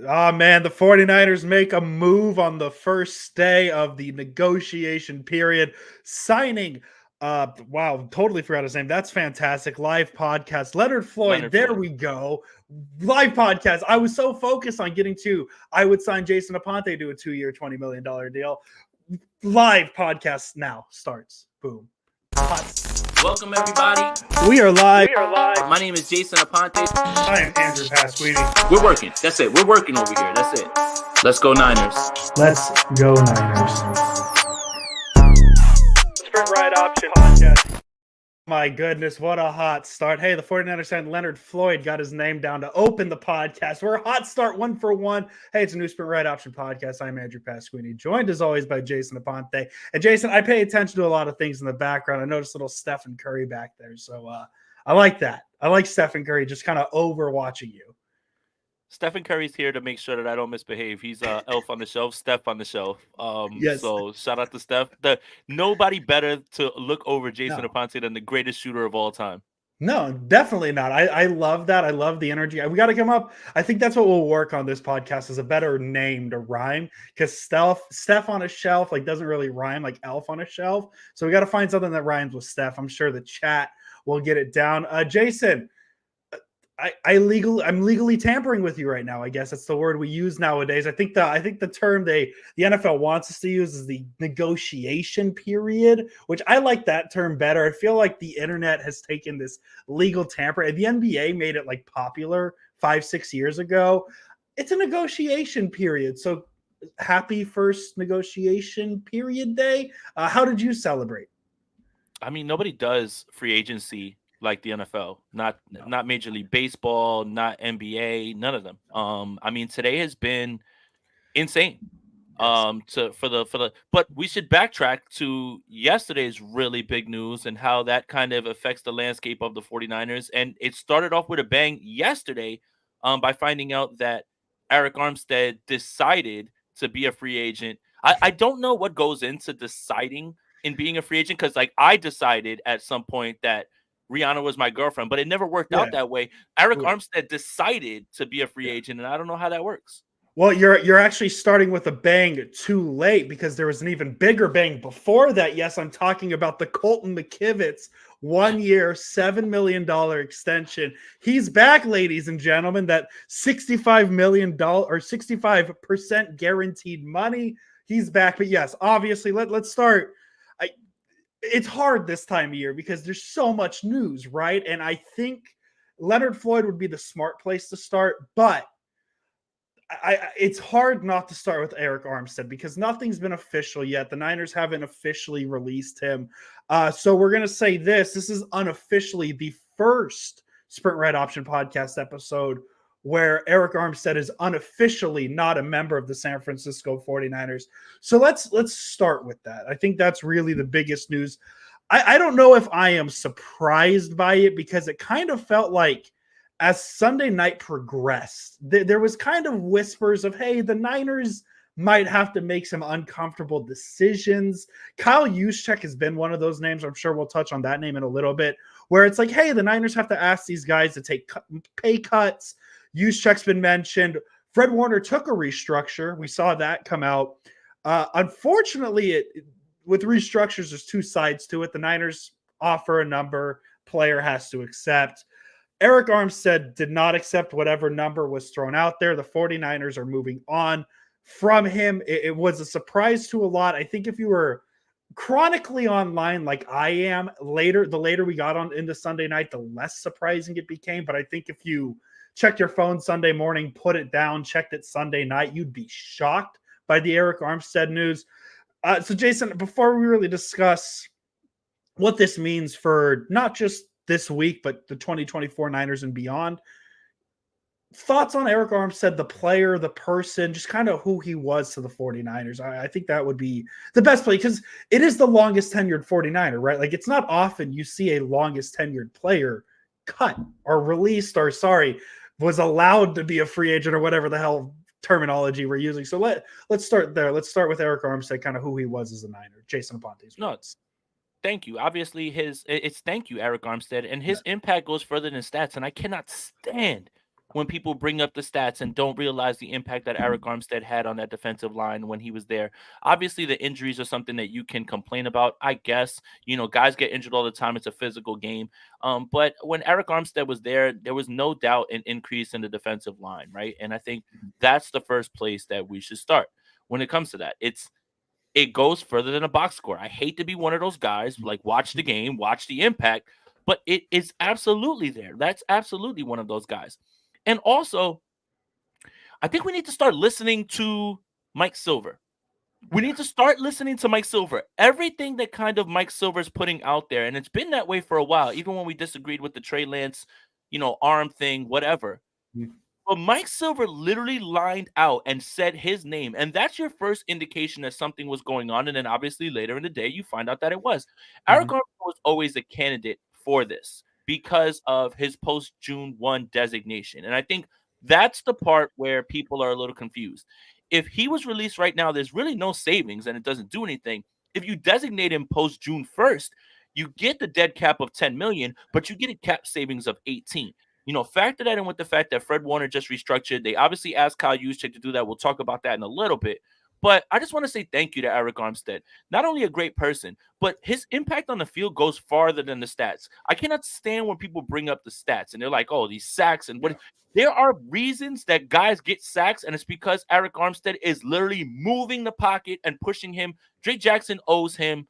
Oh, man, the 49ers make a move on the first day of the negotiation period, signing wow, totally forgot his name. That's fantastic. Live podcast. Leonard Floyd. Leonard There Floyd. we go. Live podcast. I was so focused on getting to I would sign Jason Aponte to a 2-year, $20 million deal. Live podcast now starts. Boom. Hot. Welcome everybody. We are live. My name is Jason Aponte. I am Andrew Pasquini. We're working. That's it. We're working over here. That's it. Let's go Niners. Let's go Niners. Sprint Ride Option Podcast. My goodness, what a hot start. Hey, the 49ers signed Leonard Floyd, got his name down to open the podcast. We're a hot start, 1 for 1. Hey, it's a new Sprint Ride Option Podcast. I'm Andrew Pasquini, joined as always by Jason Aponte. And Jason, I pay attention to a lot of things in the background. I noticed little Stephen Curry back there. So I like that. I like Stephen Curry just kind of overwatching you. Stephen Curry's here to make sure that I don't misbehave. He's elf on the shelf, Steph on the shelf. Yes. So shout out to Steph. Nobody better to look over Jason Aponte than the greatest shooter of all time. No, definitely not. I love that. I love the energy. We got to come up. I think that's what we'll work on this podcast is a better name to rhyme because Steph on a shelf like doesn't really rhyme like elf on a shelf. So we got to find something that rhymes with Steph. I'm sure the chat will get it down. Jason, I'm legally tampering with you right now. I guess that's the word we use nowadays. I think the term the NFL wants us to use is the negotiation period, which I like that term better. I feel like the internet has taken this legal tampering. The NBA made it like popular 5-6 years ago. It's a negotiation period. So happy first negotiation period day. How did you celebrate? I mean, nobody does free agency like the NFL, not Major League Baseball, not NBA, none of them. I mean, today has been insane. But we should backtrack to yesterday's really big news and how that kind of affects the landscape of the 49ers. And it started off with a bang yesterday by finding out that Eric Armstead decided to be a free agent. I don't know what goes into deciding in being a free agent because like I decided at some point that Rihanna was my girlfriend, but it never worked out that way. Eric Armstead decided to be a free agent, and I don't know how that works. Well, you're actually starting with a bang too late because there was an even bigger bang before that. Yes, I'm talking about the Colton McKivitz 1-year, $7 million extension. He's back, ladies and gentlemen. That $65 million or 65% guaranteed money. He's back. But yes, obviously, let's start. It's hard this time of year because there's so much news, right? And I think Leonard Floyd would be the smart place to start, but it's hard not to start with Eric Armstead because nothing's been official yet. The Niners haven't officially released him. So we're going to say this is unofficially the first Sprint Red Option podcast episode where Eric Armstead is unofficially not a member of the San Francisco 49ers. So let's start with that. I think that's really the biggest news. I don't know if I am surprised by it because it kind of felt like as Sunday night progressed, there was kind of whispers of, hey, the Niners might have to make some uncomfortable decisions. Kyle Juszczyk has been one of those names. I'm sure we'll touch on that name in a little bit, where it's like, hey, the Niners have to ask these guys to take pay cuts. Juszczyk's been mentioned. Fred Warner took a restructure. We saw that come out. Unfortunately, with restructures, there's two sides to it. The Niners offer a number, player has to accept. Eric Armstead did not accept whatever number was thrown out there. The 49ers are moving on from him. It was a surprise to a lot. I think if you were chronically online like I am, the later we got on into Sunday night, the less surprising it became. But I think if you checked your phone Sunday morning, put it down, checked it Sunday night, you'd be shocked by the Eric Armstead news. So Jason, before we really discuss what this means for not just this week, but the 2024 Niners and beyond, thoughts on Eric Armstead, the player, the person, just kind of who he was to the 49ers. I think that would be the best play because it is the longest tenured 49er, right? Like it's not often you see a longest tenured player cut or released or was allowed to be a free agent or whatever the hell terminology we're using. So let's start there. Let's start with Eric Armstead, kind of who he was as a Niner. Jason Aponte's. No, thank you. Obviously, it's thank you, Eric Armstead, and his impact goes further than stats. And I cannot stand when people bring up the stats and don't realize the impact that Eric Armstead had on that defensive line when he was there. Obviously, the injuries are something that you can complain about. I guess, guys get injured all the time. It's a physical game. But when Eric Armstead was there was no doubt an increase in the defensive line, right? And I think that's the first place that we should start when it comes to that. It goes further than a box score. I hate to be one of those guys, like watch the game, watch the impact, but it is absolutely there. That's absolutely one of those guys. And also, I think we need to start listening to Mike Silver. We need to start listening to Mike Silver. Everything that kind of Mike Silver's putting out there, and it's been that way for a while, even when we disagreed with the Trey Lance, arm thing, whatever. But Mike Silver literally lined out and said his name, and that's your first indication that something was going on. And then obviously later in the day, you find out that it was. Eric Armstead was always a candidate for this because of his post-June 1 designation. And I think that's the part where people are a little confused. If he was released right now, there's really no savings and it doesn't do anything. If you designate him post-June 1st, you get the dead cap of 10 million, but you get a cap savings of 18. Factor that in with the fact that Fred Warner just restructured. They obviously asked Kyle Juszczyk to do that. We'll talk about that in a little bit. But I just want to say thank you to Eric Armstead. Not only a great person, but his impact on the field goes farther than the stats. I cannot stand when people bring up the stats and they're like, oh, these sacks and what. There are reasons that guys get sacks, and it's because Eric Armstead is literally moving the pocket and pushing him. Drake Jackson owes him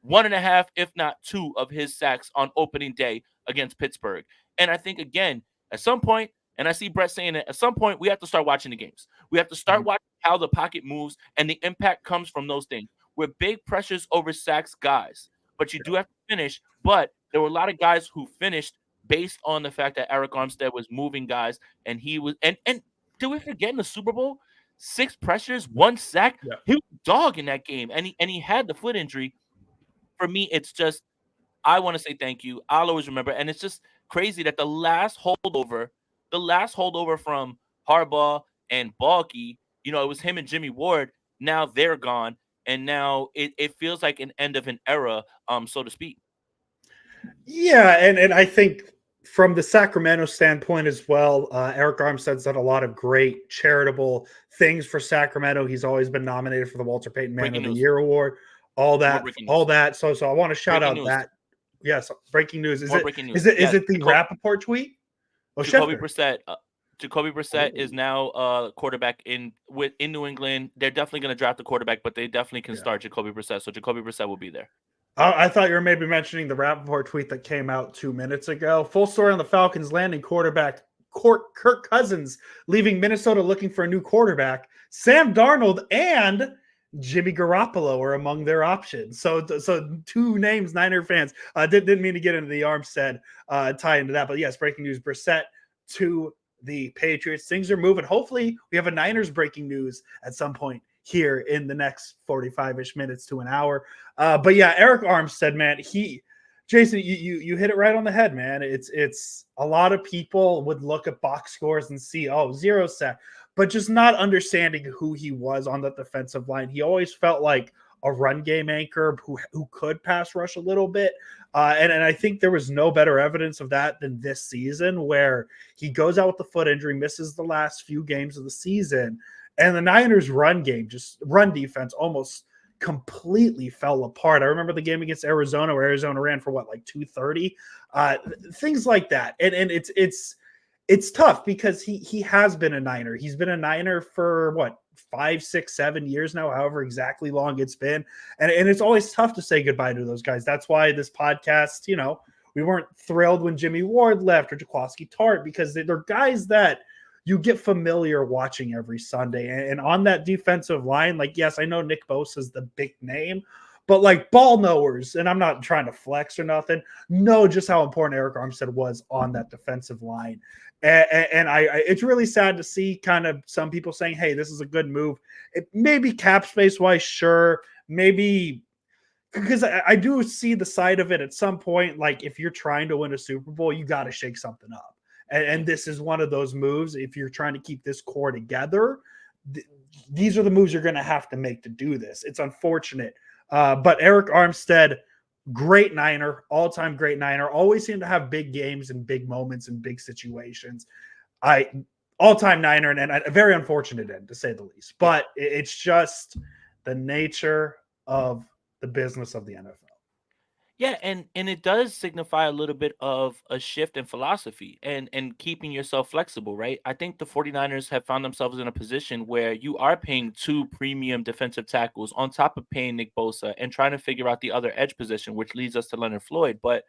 1.5, if not 2, of his sacks on opening day against Pittsburgh. And I think, again, at some point, and I see Brett saying it, at some point, we have to start watching the games. We have to start watching how the pocket moves, and the impact comes from those things. We're big pressures over sacks guys, but you do have to finish. But there were a lot of guys who finished based on the fact that Eric Armstead was moving guys, and he was – and did we forget in the Super Bowl, 6 pressures, 1 sack? Yeah. He was a dog in that game, and he had the foot injury. For me, it's just I want to say thank you. I'll always remember, and it's just crazy that the last holdover from Harbaugh and Balky, it was him and Jimmy Ward. Now they're gone, and now it feels like an end of an era, so to speak. Yeah, and I think from the Sacramento standpoint as well, Eric Armstead's done a lot of great charitable things for Sacramento. He's always been nominated for the Walter Payton Man of the Year award. All that. So I want to shout out that. Yes, breaking news. Is it the Rappaport tweet? Oh, Jacoby Brissett is now quarterback in New England. They're definitely going to draft a quarterback, but they definitely can start Jacoby Brissett. So Jacoby Brissett will be there. I thought you were maybe mentioning the Rappaport tweet that came out 2 minutes ago. Full story on the Falcons landing quarterback Kirk Cousins, leaving Minnesota looking for a new quarterback. Sam Darnold and Jimmy Garoppolo are among their options. So 2 names, Niner fans. Didn't mean to get into the Armstead tie into that, but yes, breaking news: Brissett to the Patriots. Things are moving. Hopefully, we have a Niners breaking news at some point here in the next 45-ish minutes to an hour. But yeah, Eric Armstead, man, Jason, you hit it right on the head, man. It's a lot of people would look at box scores and see, 0 sack, but just not understanding who he was on the defensive line. He always felt like a run game anchor who could pass rush a little bit. And I think there was no better evidence of that than this season, where he goes out with the foot injury, misses the last few games of the season, and the Niners run defense almost completely fell apart. I remember the game against Arizona where Arizona ran for 230, things like that. And it's tough because he has been a Niner. He's been a Niner for 5, 6, 7 years now, however exactly long it's been. And it's always tough to say goodbye to those guys. That's why this podcast, we weren't thrilled when Jimmy Ward left or Jaquaski Tart, because they're guys that you get familiar watching every Sunday. And on that defensive line, yes, I know Nick Bosa is the big name, but ball knowers, and I'm not trying to flex or nothing, know just how important Eric Armstead was on that defensive line. And it's really sad to see kind of some people saying, hey, this is a good move. It maybe cap space wise, sure, maybe, because I do see the side of it at some point. If you're trying to win a Super Bowl, you got to shake something up. And this is one of those moves. If you're trying to keep this core together, these are the moves you're going to have to make to do this. It's unfortunate. But Eric Armstead, great Niner, all-time great Niner, always seemed to have big games and big moments and big situations. All-time Niner and a very unfortunate end to say the least. But it's just the nature of the business of the NFL. Yeah, and it does signify a little bit of a shift in philosophy and keeping yourself flexible, right? I think the 49ers have found themselves in a position where you are paying two premium defensive tackles on top of paying Nick Bosa and trying to figure out the other edge position, which leads us to Leonard Floyd. But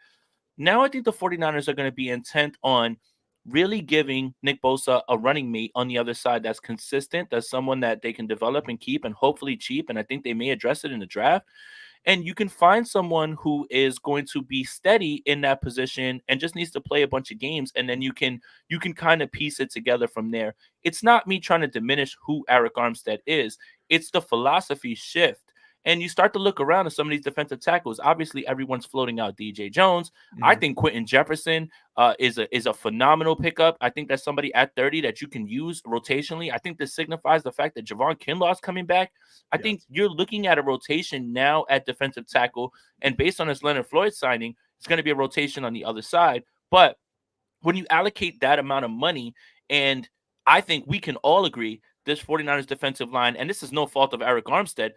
now I think the 49ers are going to be intent on really giving Nick Bosa a running mate on the other side that's consistent, that's someone that they can develop and keep and hopefully cheap. And I think they may address it in the draft, and you can find someone who is going to be steady in that position and just needs to play a bunch of games, and then you can kind of piece it together from there. It's not me trying to diminish who Eric Armstead is. It's the philosophy shift. And you start to look around at some of these defensive tackles. Obviously, everyone's floating out DJ Jones. I think Quentin Jefferson is a phenomenal pickup. I think that's somebody at 30 that you can use rotationally. I think this signifies the fact that Javon Kinlaw is coming back. I think you're looking at a rotation now at defensive tackle, and based on this Leonard Floyd signing, it's going to be a rotation on the other side. But when you allocate that amount of money, and I think we can all agree this 49ers defensive line, and this is no fault of Eric Armstead,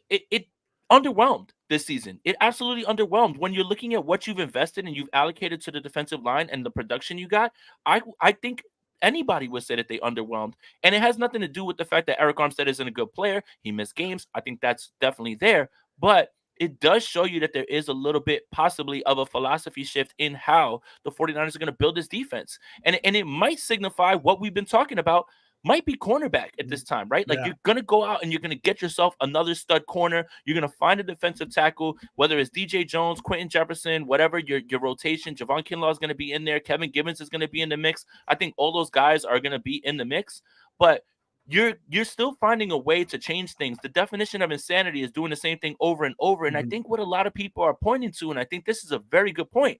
it underwhelmed this season. It absolutely underwhelmed. When you're looking at what you've invested and you've allocated to the defensive line and the production you got, I think anybody would say that they underwhelmed. And it has nothing to do with the fact that Eric Armstead isn't a good player. He missed games. I think that's definitely there. But it does show you that there is a little bit possibly of a philosophy shift in how the 49ers are going to build this defense. And it might signify what we've been talking about might be cornerback at this time, right? Like you're going to go out and you're going to get yourself another stud corner. You're going to find a defensive tackle, whether it's DJ Jones, Quentin Jefferson, whatever your rotation. Javon Kinlaw is going to be in there. Kevin Gibbons is going to be in the mix. I think all those guys are going to be in the mix, but you're still finding a way to change things. The definition of insanity is doing the same thing over and over. And I think what a lot of people are pointing to, and I think this is a very good point,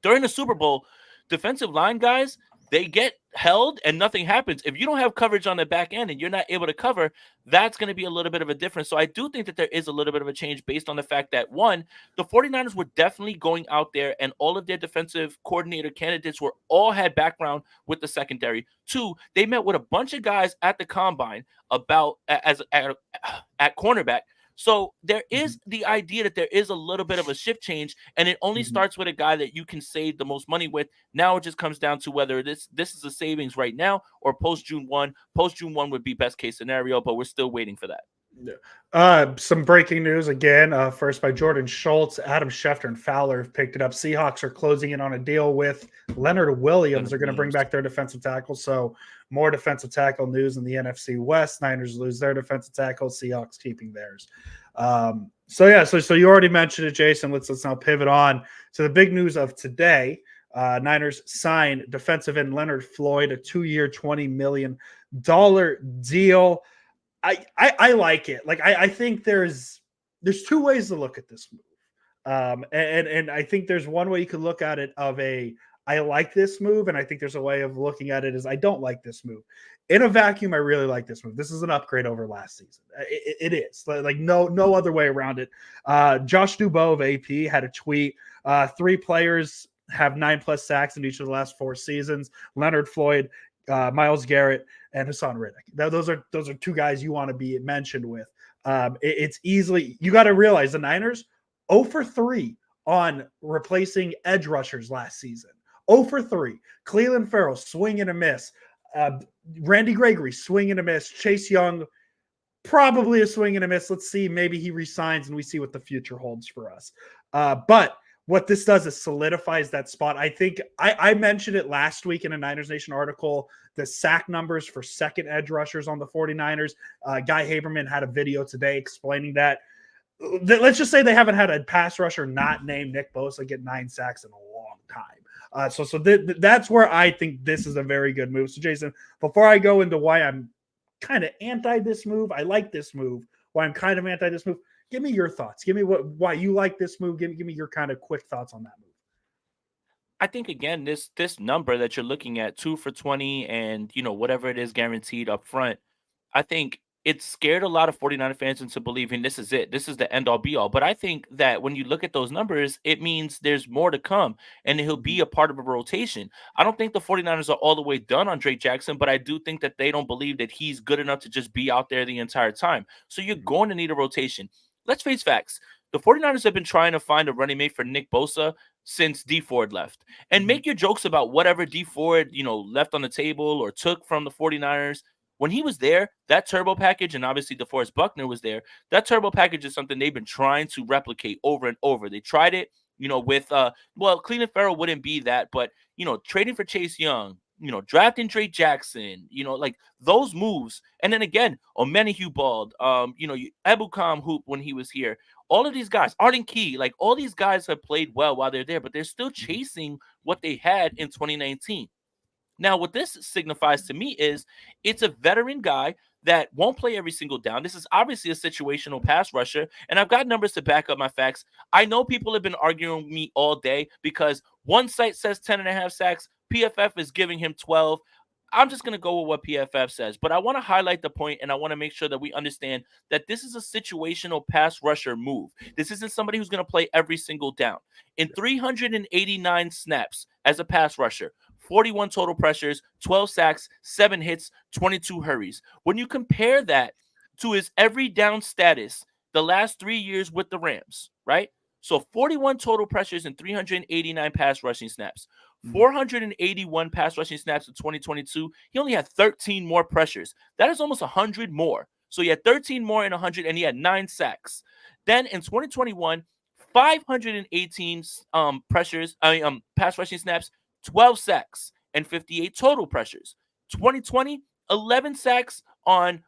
during the Super Bowl, defensive line guys, they get held and nothing happens. If you don't have coverage on the back end and you're not able to cover, that's going to be a little bit of a difference. So I do think that there is a little bit of a change based on the fact that, one, the 49ers were definitely going out there and all of their defensive coordinator candidates were all had background with the secondary. Two, they met with a bunch of guys at the combine about at cornerback. So there is the idea that there is a little bit of a shift change, and it only starts with a guy that you can save the most money with. Now it just comes down to whether this is a savings right now or post June 1. Post June 1 would be best case scenario, but we're still waiting for that. Some breaking news again. First by Jordan Schultz, Adam Schefter and Fowler have picked it up. Seahawks are closing in on a deal with Leonard Williams. They're going to bring back their defensive tackle. So more defensive tackle news in the NFC West. Niners lose their defensive tackle. Seahawks keeping theirs. So you already mentioned it, Jason. Let's now pivot on to the big news of today. Niners sign defensive end Leonard Floyd, a 2-year, $20 million deal. I like it. Like I think there's two ways to look at this move. And I think there's one way you could look at it of I like this move, and I think there's a way of looking at it as I don't like this move. In a vacuum, I really like this move. This is an upgrade over last season. It is like no other way around it. Josh Dubow of AP had a tweet. 3 players have 9+ sacks in each of the last 4 seasons. Leonard Floyd, Myles Garrett, and Hassan Riddick. Those are 2 guys you want to be mentioned with. It's easily, you got to realize the Niners 0 for 3 on replacing edge rushers last season. 0 for 3. Cleveland Farrell, swing and a miss. Randy Gregory, swing and a miss. Chase Young, probably a swing and a miss. Let's see. Maybe he resigns and we see what the future holds for us. But what this does is solidifies that spot. I think I mentioned it last week in a Niners Nation article, the sack numbers for second edge rushers on the 49ers. Guy Haberman had a video today explaining that. Let's just say they haven't had a pass rusher not named Nick Bosa get 9 sacks in a long time. So that's where I think this is a very good move. So Jason, before I go into why I'm kind of anti this move, I like this move, why I'm kind of anti this move, give me your thoughts. Give me why you like this move. Give me your kind of quick thoughts on that move. I think again, this number that you're looking at, 2 for 20, and whatever it is guaranteed up front, I think it scared a lot of 49er fans into believing this is it. This is the end all be all. But I think that when you look at those numbers, it means there's more to come and he'll Mhm. be a part of a rotation. I don't think the 49ers are all the way done on Drake Jackson, but I do think that they don't believe that he's good enough to just be out there the entire time. So you're Mhm. going to need a rotation. Let's face facts. The 49ers have been trying to find a running mate for Nick Bosa since D Ford left. And Mhm. make your jokes about whatever D Ford, left on the table or took from the 49ers. When he was there, that turbo package, and obviously DeForest Buckner was there, that turbo package is something they've been trying to replicate over and over. They tried it, with Cleveland Farrell wouldn't be that, but trading for Chase Young, drafting Drake Jackson, like those moves. And then again, Omenihu Bald, Ebukam Hoop when he was here. All of these guys, Arden Key, like all these guys have played well while they're there, but they're still Mhm. chasing what they had in 2019. Now, what this signifies to me is it's a veteran guy that won't play every single down. This is obviously a situational pass rusher, and I've got numbers to back up my facts. I know people have been arguing with me all day because one site says 10 and a half sacks, PFF is giving him 12. I'm just going to go with what PFF says, but I want to highlight the point and I want to make sure that we understand that this is a situational pass rusher move. This isn't somebody who's going to play every single down. In 389 snaps as a pass rusher, 41 total pressures, 12 sacks, 7 hits, 22 hurries. When you compare that to his every down status the last 3 years with the Rams, right? So 41 total pressures and 389 pass rushing snaps. Mhm. 481 pass rushing snaps in 2022. He only had 13 more pressures. That is almost 100 more. So he had 13 more in 100 and he had 9 sacks. Then in 2021, 518 pass rushing snaps, 12 sacks, and 58 total pressures. 2020, 11 sacks on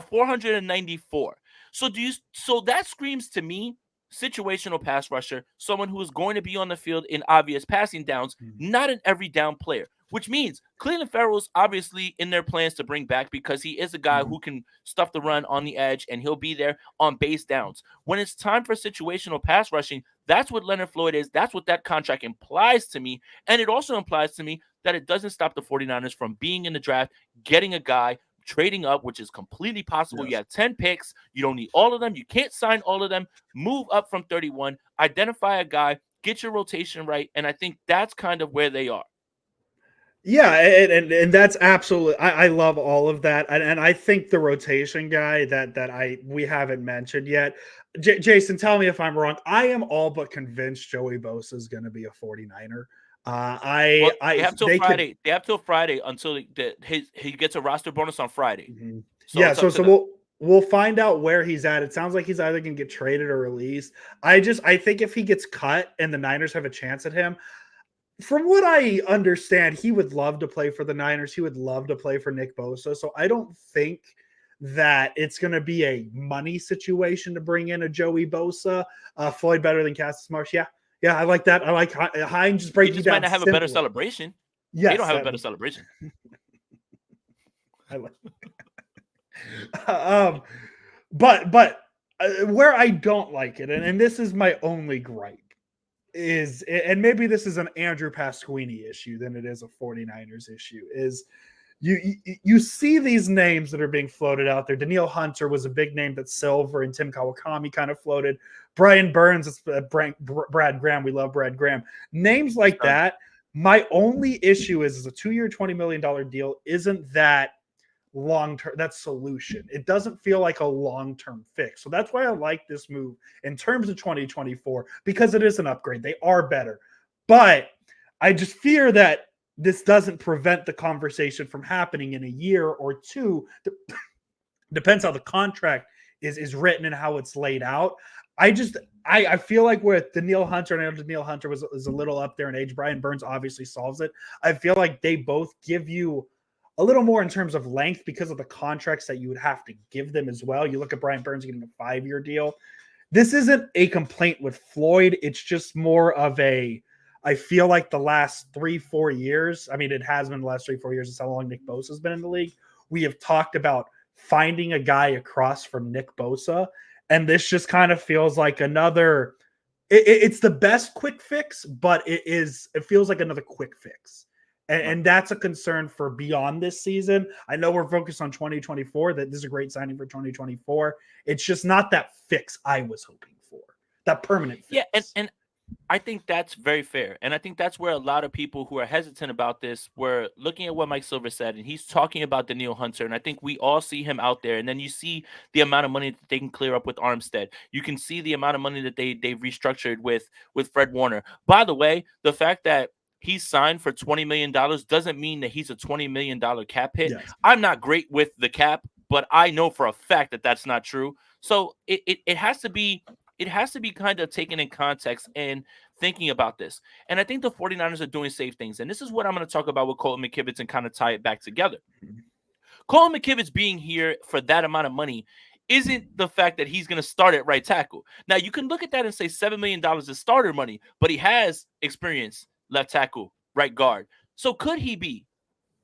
494. So that screams to me situational pass rusher, someone who is going to be on the field in obvious passing downs, Mhm. not an every down player, which means Cleveland Farrell's obviously in their plans to bring back because he is a guy Mhm. who can stuff the run on the edge and he'll be there on base downs. When it's time for situational pass rushing, that's what Leonard Floyd is. That's what that contract implies to me. And it also implies to me that it doesn't stop the 49ers from being in the draft, getting a guy, trading up, which is completely possible. You Yes. have 10 picks. You don't need all of them. You can't sign all of them. Move up from 31, identify a guy, get your rotation right. And I think that's kind of where they are. Yeah, and that's absolutely. I love all of that, and I think the rotation guy that we haven't mentioned yet. Jason, tell me if I'm wrong. I am all but convinced Joey Bosa is going to be a 49er. Well, they I have till they could. Friday. They have till Friday until he gets a roster bonus on Friday. Mhm. So Yeah, it's up so to them. we'll find out where he's at. It sounds like he's either going to get traded or released. I think if he gets cut and the Niners have a chance at him, from what I understand, he would love to play for the Niners. He would love to play for Nick Bosa. So I don't think that it's going to be a money situation to bring in a Joey Bosa. Floyd better than Cassis Marsh. Yeah, yeah, I like that. I like Hines just He breaking just might down not have a better simply. celebration. He don't Yes, have a better celebration. I like. um, but where I don't like it, and this is my only gripe, is, and maybe this is an Andrew Pasquini issue than it is a 49ers issue, is you see these names that are being floated out there. Danielle Hunter was a big name that Silver and Tim Kawakami kind of floated. Brian Burns, it's Brad Graham. We love Brad Graham. Names like Done. that. My only issue is a 2-year, $20 million deal isn't that long term, that solution. It doesn't feel like a long term fix. So that's why I like this move in terms of 2024, because it is an upgrade. They are better. But I just fear that this doesn't prevent the conversation from happening in a year or two. Depends how the contract is written and how it's laid out. I feel like with Danielle Hunter, and I know Danielle Hunter is a little up there in age. Brian Burns obviously solves it. I feel like they both give you a little more in terms of length because of the contracts that you would have to give them as well. You look at Brian Burns getting a 5-year deal. This isn't a complaint with Floyd. It's just more of I feel like the last 3-4 years, I mean, it has been the last 3-4 years. It's how long Nick Bosa has been in the league. We have talked about finding a guy across from Nick Bosa. And this just kind of feels like another, it's the best quick fix, but it feels like another quick fix. And that's a concern for beyond this season. I know we're focused on 2024, that this is a great signing for 2024. It's just not that fix I was hoping for, that permanent fix. Yeah, and I think that's very fair. And I think that's where a lot of people who are hesitant about this were looking at what Mike Silver said, and he's talking about Daniil Hunter. And I think we all see him out there. And then you see the amount of money that they can clear up with Armstead. You can see the amount of money that they restructured with Fred Warner. By the way, the fact that he's signed for $20 million doesn't mean that he's a $20 million cap hit. Yes. I'm not great with the cap, but I know for a fact that that's not true. So it has to be kind of taken in context and thinking about this. And I think the 49ers are doing safe things. And this is what I'm going to talk about with Colton McKivitz and kind of tie it back together. Colton McKivitz being here for that amount of money isn't the fact that he's going to start at right tackle. Now, you can look at that and say $7 million is starter money, but he has experience left tackle, right guard. So could he be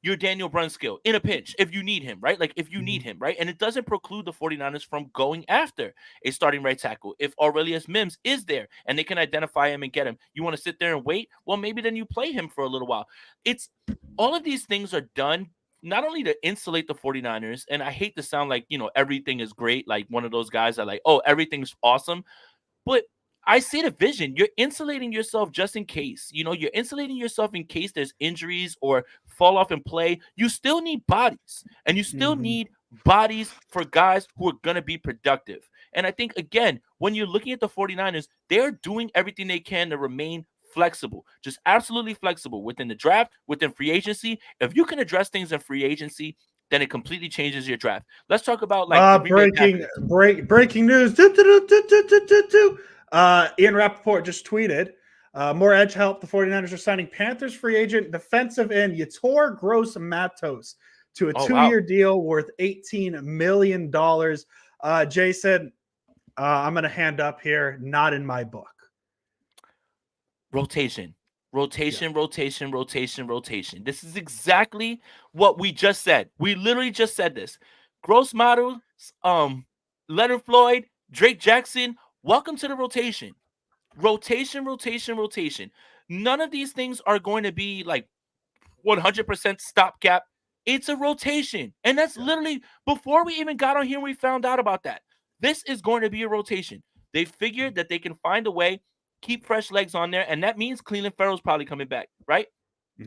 your Daniel Brunskill in a pinch if you need him, right? Like if you need him, right? And it doesn't preclude the 49ers from going after a starting right tackle. If Aurelius Mims is there and they can identify him and get him, you want to sit there and wait? Well, maybe then you play him for a little while. It's all of these things are done not only to insulate the 49ers, and I hate to sound like, everything is great, like one of those guys that like, oh, everything's awesome, but I see the vision. You're insulating yourself just in case. You're insulating yourself in case there's injuries or fall off in play. You still need bodies, and you still need bodies for guys who are going to be productive. And I think, again, when you're looking at the 49ers, they're doing everything they can to remain flexible, just absolutely flexible within the draft, within free agency. If you can address things in free agency, then it completely changes your draft. Let's talk about breaking news. Ian Rappaport just tweeted, more edge help. The 49ers are signing Panthers free agent defensive end Yetur Gross-Matos to a 2-year deal worth $18 million. Jason, I'm going to hand up here. Not in my book. Rotation. This is exactly what we just said. We literally just said this. Gross-Matos, Leonard Floyd, Drake Jackson, welcome to the rotation. Rotation. None of these things are going to be like 100% stopgap. It's a rotation. And that's literally before we even got on here, we found out about that. This is going to be a rotation. They figured that they can find a way, keep fresh legs on there, and that means Cleveland Farrell's probably coming back, right?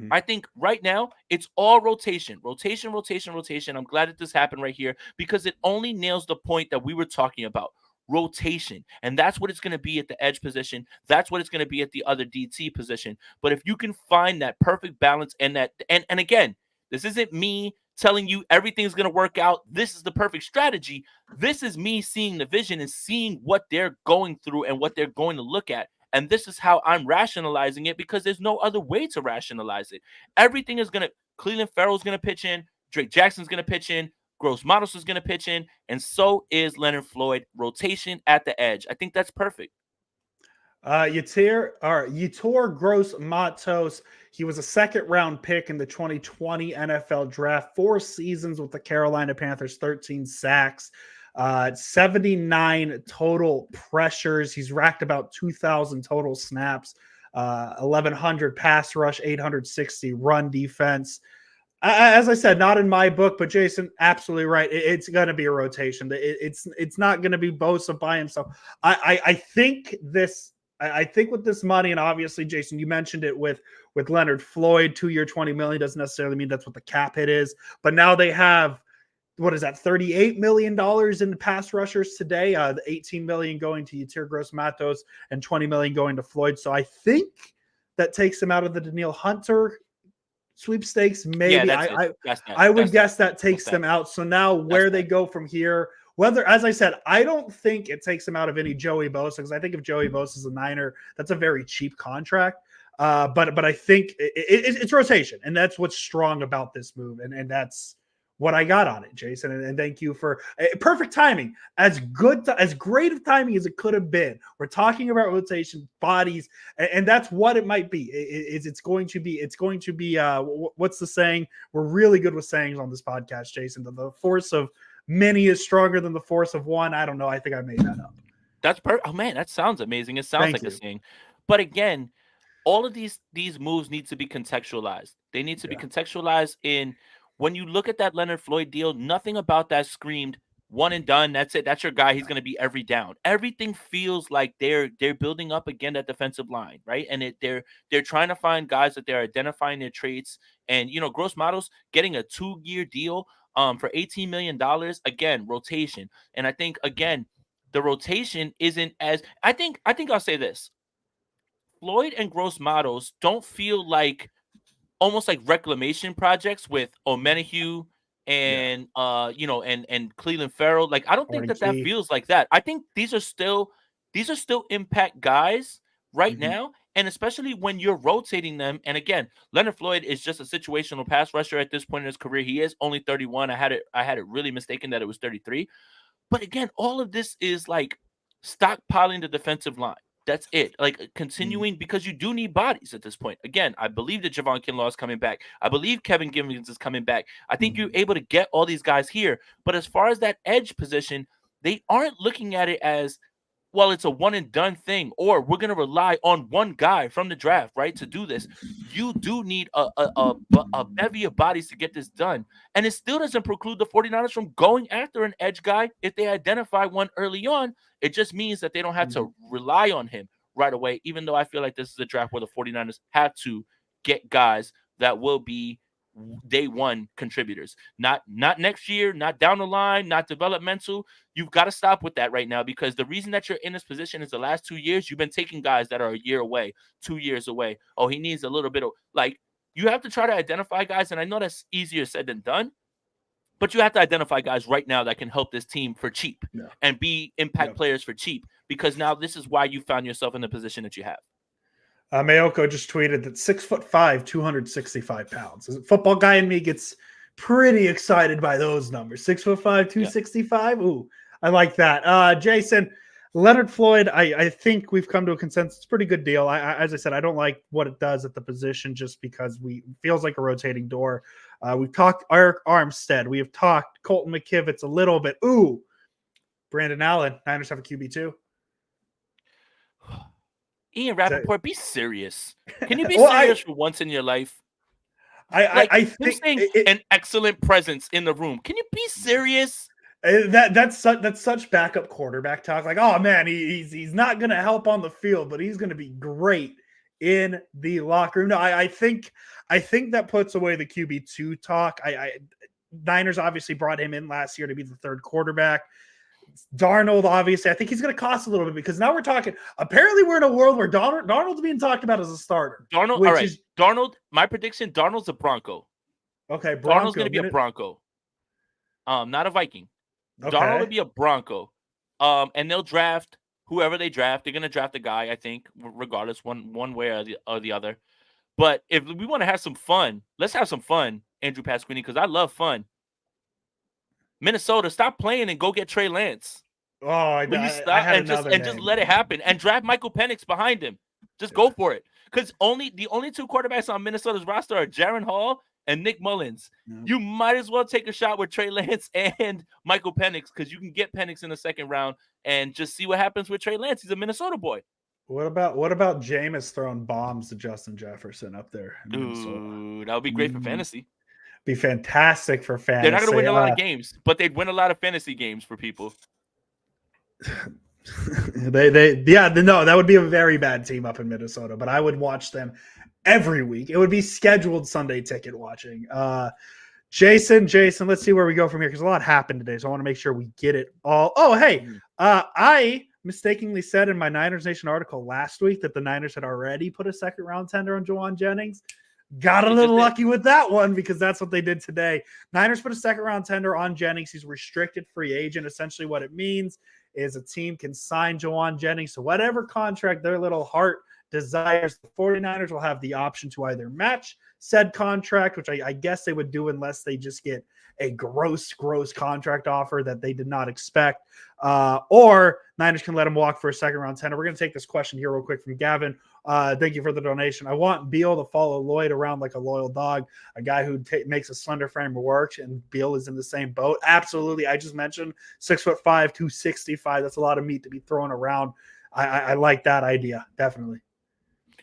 I think right now it's all rotation. I'm glad that this happened right here because it only nails the point that we were talking about. Rotation. And that's what it's going to be at the edge position. That's what it's going to be at the other DT position. But if you can find that perfect balance and again, this isn't me telling you everything's going to work out. This is the perfect strategy. This is me seeing the vision and seeing what they're going through and what they're going to look at. And this is how I'm rationalizing it because there's no other way to rationalize it. Everything is going to – Cleveland Farrell's going to pitch in. Drake Jackson's going to pitch in. Gross-Matos is going to pitch in. And so is Leonard Floyd. Rotation at the edge. I think that's perfect. Yetur Gross-Matos. He was a second-round pick in the 2020 NFL Draft. 4 seasons with the Carolina Panthers, 13 sacks. 79 total pressures. He's racked about 2,000 total snaps, 1,100 pass rush, 860 run defense. As I said, not in my book, but Jason, absolutely right. It's going to be a rotation. It's not going to be Bosa by himself. I think with this money, and obviously, Jason, you mentioned it with Leonard Floyd, 2-year, $20 million doesn't necessarily mean that's what the cap hit is. But now they have, what is that, $38 million in the pass rushers today. The $18 million going to Yetur Gross-Matos and $20 million going to Floyd. So I think that takes him out of the Daniil Hunter sweepstakes. Maybe. Yeah, I would guess that takes them out. So now where they go from here, whether, as I said, I don't think it takes them out of any Joey Bosa, because I think if Joey Bosa is a Niner, that's a very cheap contract. But I think it's rotation, and that's what's strong about this move, and that's what I got on it, Jason. And thank you for perfect timing. As great of timing as it could have been. We're talking about rotation, bodies, and that's what it might be. It's going to be. What's the saying? We're really good with sayings on this podcast, Jason. The force of many is stronger than the force of one. I don't know. I think I made that up. That's perfect. Oh man, that sounds amazing. It sounds like a saying. But again, all of these moves need to be contextualized. They need to be contextualized in when you look at that Leonard Floyd deal, nothing about that screamed one and done. That's it. That's your guy. He's going to be every down. Everything feels like they're building up again that defensive line, right? And they're trying to find guys that they're identifying their traits. And Gross-Matos getting a 2-year deal for $18 million, again, rotation. And I think again, the rotation isn't as I think I'll say this. Floyd and Gross-Matos don't feel like almost like reclamation projects with O'Menahue and and Cleveland Farrell. Like I don't think Morning that key. feels like that. I think these are still impact guys right now, and especially when you're rotating them. And again, Leonard Floyd is just a situational pass rusher at this point in his career. He is only 31. I had it really mistaken that it was 33. But again, all of this is like stockpiling the defensive line. That's it. Like continuing because you do need bodies at this point. Again, I believe that Javon Kinlaw is coming back. I believe Kevin Givens is coming back. I think you're able to get all these guys here. But as far as that edge position, they aren't looking at it as, well, it's a one and done thing, or we're going to rely on one guy from the draft, right, to do this. You do need a bevy of bodies to get this done. And it still doesn't preclude the 49ers from going after an edge guy if they identify one early on. It just means that they don't have to rely on him right away, even though I feel like this is a draft where the 49ers have to get guys that will be day one contributors. Not next year, not down the line, not developmental. You've got to stop with that right now, because the reason that you're in this position is the last 2 years you've been taking guys that are a year away, 2 years away. Oh, he needs a little bit of, like, you have to try to identify guys, and I know that's easier said than done, but you have to identify guys right now that can help this team for cheap and be impact players for cheap, because now this is why you found yourself in the position that you have. Mayoko just tweeted that 6'5", 265 pounds. The football guy in me gets pretty excited by those numbers. 6'5", 265. Yeah. Ooh, I like that. Jason, Leonard Floyd, I think we've come to a consensus. It's a pretty good deal. As I said, I don't like what it does at the position just because feels like a rotating door. We've talked Eric Armstead. We have talked Colton McKivitz a little bit. Ooh, Brandon Allen. Niners have a QB2. Ian Rappaport, be serious. Can you be serious for once in your life? I think an excellent presence in the room. Can you be serious? That's such backup quarterback talk. Like, oh man, he's not going to help on the field, but he's going to be great in the locker room. No, I think that puts away the QB2 talk. Niners obviously brought him in last year to be the third quarterback. Darnold, obviously, I think he's going to cost a little bit, because now we're talking. Apparently, we're in a world where Darnold's being talked about as a starter. Darnold. My prediction: Darnold's a Bronco. Okay, Bronco. Darnold's going to be a Bronco. Not a Viking. Okay. Darnold will be a Bronco. And they'll draft whoever they draft. They're going to draft a guy, I think, regardless, one way or the other. But if we want to have some fun, let's have some fun, Andrew Pasquini, because I love fun. Minnesota, stop playing and go get Trey Lance. Oh, just let it happen and draft Michael Penix behind him. Just go for it, because the only two quarterbacks on Minnesota's roster are Jaron Hall and Nick Mullins. You might as well take a shot with Trey Lance and Michael Penix, because you can get Penix in the second round and just see what happens with Trey Lance. He's a Minnesota boy. What about Jameis throwing bombs to Justin Jefferson up there in Minnesota? Ooh, that would be great for fantasy. Be fantastic for fantasy. They're not going to win a lot of games, but they'd win a lot of fantasy games for people. That would be a very bad team up in Minnesota, but I would watch them every week. It would be scheduled Sunday ticket watching. Jason, let's see where we go from here, because a lot happened today, so I want to make sure we get it all. Oh, hey, I mistakenly said in my Niners Nation article last week that the Niners had already put a second round tender on Juwan Jennings. Got a little lucky with that one, because that's what they did today. Niners put a second round tender on Jennings. He's a restricted free agent. Essentially what it means is a team can sign Juwan Jennings to whatever contract their little heart desires. The 49ers will have the option to either match said contract, which I guess they would do unless they just get a gross contract offer that they did not expect, or Niners can let him walk for a second round tender. We're going to take this question here real quick from Gavin. Thank you for the donation. I want Beal to follow Lloyd around like a loyal dog, a guy who makes a slender frame work, and Beal is in the same boat. Absolutely. I just mentioned 6'5", 265. That's a lot of meat to be thrown around. I like that idea. Definitely.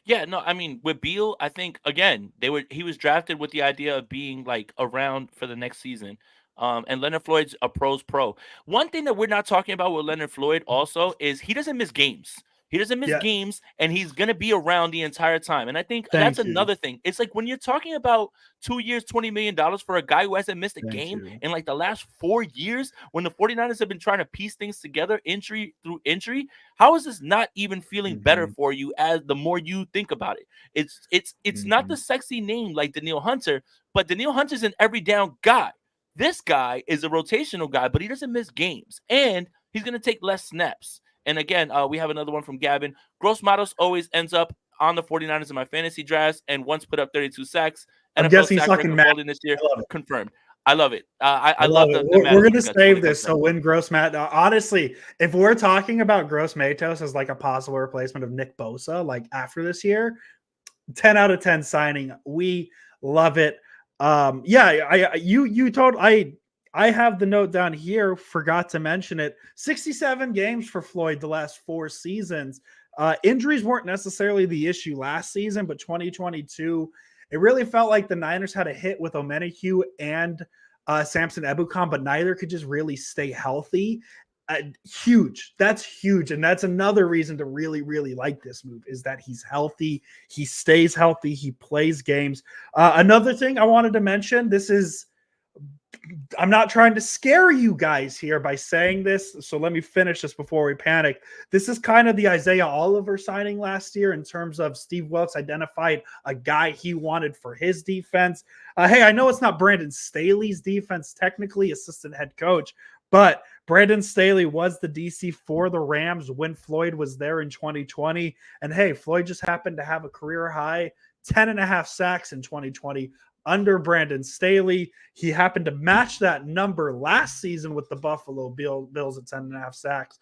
Yeah, no, I mean with Beal, I think again he was drafted with the idea of being like around for the next season. And Leonard Floyd's a pro's pro. One thing that we're not talking about with Leonard Floyd also is he doesn't miss games. He doesn't miss Yeah, games, and he's gonna be around the entire time. And I think that's thank you. another thing. It's like when you're talking about 2 years, $20 million for a guy who hasn't missed a Thank game you. in like the last 4 years, when the 49ers have been trying to piece things together injury through injury. How is this not even feeling better Mhm, for you as the more you think about it? It's not the mhm, sexy name like Danielle Hunter, but Danielle Hunter's an every down guy. This guy is a rotational guy, but he doesn't miss games, and he's gonna take less snaps. And again, we have another one from Gavin. Gross-Matos always ends up on the 49ers in my fantasy drafts and once put up 32 sacks. I'm NFL guessing he's sack talking record Matt. holding this year I love it. confirmed. I love it. I I love love it. the We're Matos gonna one. He got 20 save this. So touchdowns. when Gross-Matos, honestly, if we're talking about Gross-Matos as like a possible replacement of Nick Bosa, like after this year, 10 out of 10 signing. We love it. Yeah, you told I have the note down here, forgot to mention it. 67 games for Floyd the last 4 seasons. Injuries weren't necessarily the issue last season, but 2022, it really felt like the Niners had a hit with Omenihu and Samson Ebukam, but neither could just really stay healthy. Huge. That's huge. And that's another reason to really, really like this move is that he's healthy. He stays healthy. He plays games. Another thing I wanted to mention, I'm not trying to scare you guys here by saying this. So let me finish this before we panic. This is kind of the Isaiah Oliver signing last year in terms of Steve Wilkes identified a guy he wanted for his defense. Hey, I know it's not Brandon Staley's defense, technically assistant head coach, but Brandon Staley was the DC for the Rams when Floyd was there in 2020. And hey, Floyd just happened to have a career high 10 and a half sacks in 2020 under Brandon Staley. He happened to match that number last season with the Buffalo Bills at 10 and a half sacks.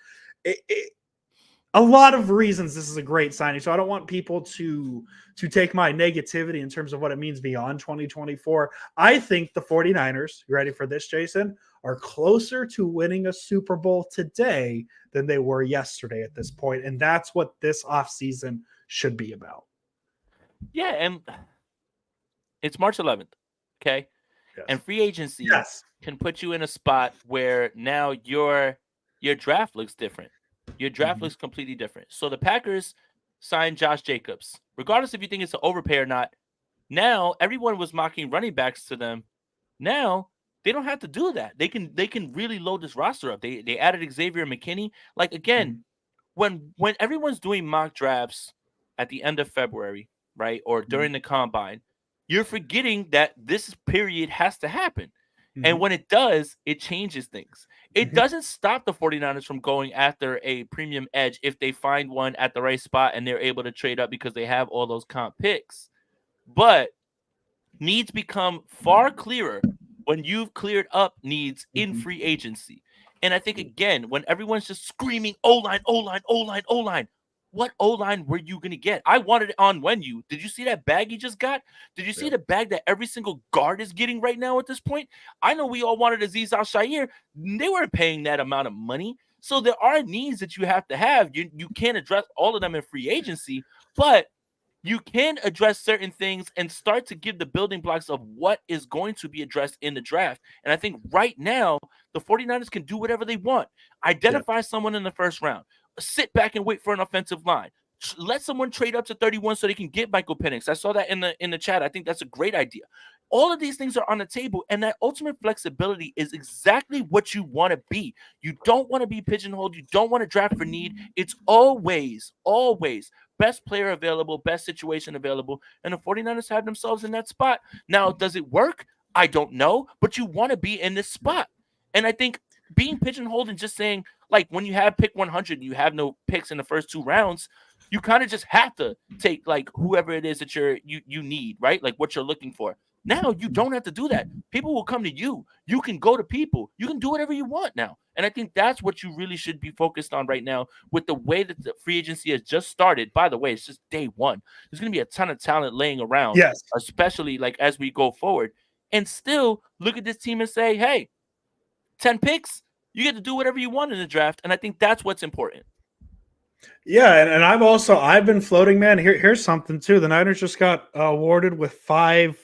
A lot of reasons this is a great signing. So I don't want people to take my negativity in terms of what it means beyond 2024. I think the 49ers, you ready for this, Jason, are closer to winning a Super Bowl today than they were yesterday at this point. And that's what this offseason should be about. Yeah, and it's March 11th. Okay. Yes. And free agency Yes. can put you in a spot where now your draft looks different. Your draft looks completely different. So the Packers signed Josh Jacobs. Regardless if you think it's an overpay or not, now everyone was mocking running backs to them. Now they don't have to do that. They can really load this roster up. They added Xavier McKinney. Like again, when everyone's doing mock drafts at the end of February, right, or during the combine, you're forgetting that this period has to happen. And when it does, it changes things. It doesn't stop the 49ers from going after a premium edge if they find one at the right spot and they're able to trade up because they have all those comp picks. But needs become far clearer when you've cleared up needs in free agency. And I think, again, when everyone's just screaming O-line, O-line, O-line, O-line, what O-line were you going to get? I wanted it on when you. Did you see that bag he just got? Did you see the bag that every single guard is getting right now at this point? I know we all wanted Aziz Al-Shaair. They weren't paying that amount of money. So there are needs that you have to have. You can't address all of them in free agency, but you can address certain things and start to give the building blocks of what is going to be addressed in the draft. And I think right now, the 49ers can do whatever they want. Identify someone in the first round. Sit back and wait for an offensive line. Let someone trade up to 31 so they can get Michael Penix. I saw that in the chat. I think that's a great idea. All of these things are on the table, and that ultimate flexibility is exactly what you want to be. You don't want to be pigeonholed. You don't want to draft for need. It's always best player available, best situation available, and the 49ers have themselves in that spot. Now, does it work? I don't know, but you want to be in this spot. And I think being pigeonholed and just saying, like, when you have pick 100, you have no picks in the first 2 rounds, you kind of just have to take, like, whoever it is that you need, right? Like, what you're looking for. Now, you don't have to do that. People will come to you. You can go to people. You can do whatever you want now. And I think that's what you really should be focused on right now with the way that the free agency has just started. By the way, it's just day one. There's going to be a ton of talent laying around, especially like as we go forward. And still look at this team and say, hey, 10 picks, you get to do whatever you want in the draft. And I think that's what's important. Yeah, and I've been floating, man. Here's something too. The Niners just got awarded with five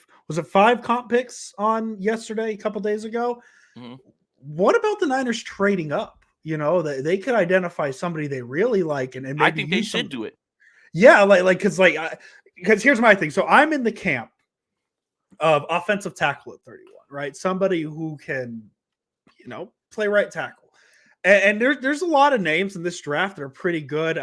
comp picks on yesterday, a couple days ago. Mhm. What about the Niners trading up? They could identify somebody they really like and I maybe think they use should some. do it. Yeah, because here's my thing. So I'm in the camp of offensive tackle at 31, right? Somebody who can, play right tackle. And there's a lot of names in this draft that are pretty good.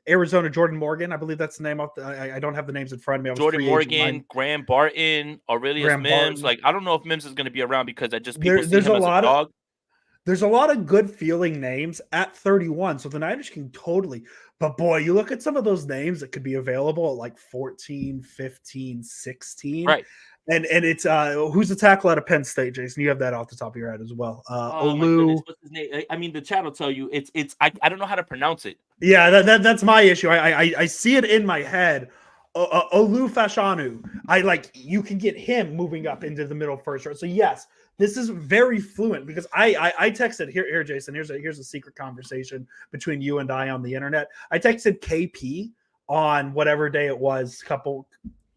Arizona Jordan Morgan, I believe that's the name. I don't have the names in front of me. I was Jordan free agent Morgan, line. Graham Barton, Aurelius Graham Mims. Barton. Like, I don't know if Mims is going to be around because people There, see there's a him as a lot of dog. there's a lot of good feeling names at 31. So the Niners can totally, but boy, you look at some of those names that could be available at like 14, 15, 16. Right. And it's who's the tackle out of Penn State, Jason? You have that off the top of your head as well. Oh my goodness, Olu. what's his name? I mean, the chat will tell you. I don't know how to pronounce it. Yeah, that's my issue. I see it in my head. Olu Fashanu. You can get him moving up into the middle first round. So yes, this is very fluent because I texted here, Jason. Here's a secret conversation between you and I on the internet. I texted KP on whatever day it was,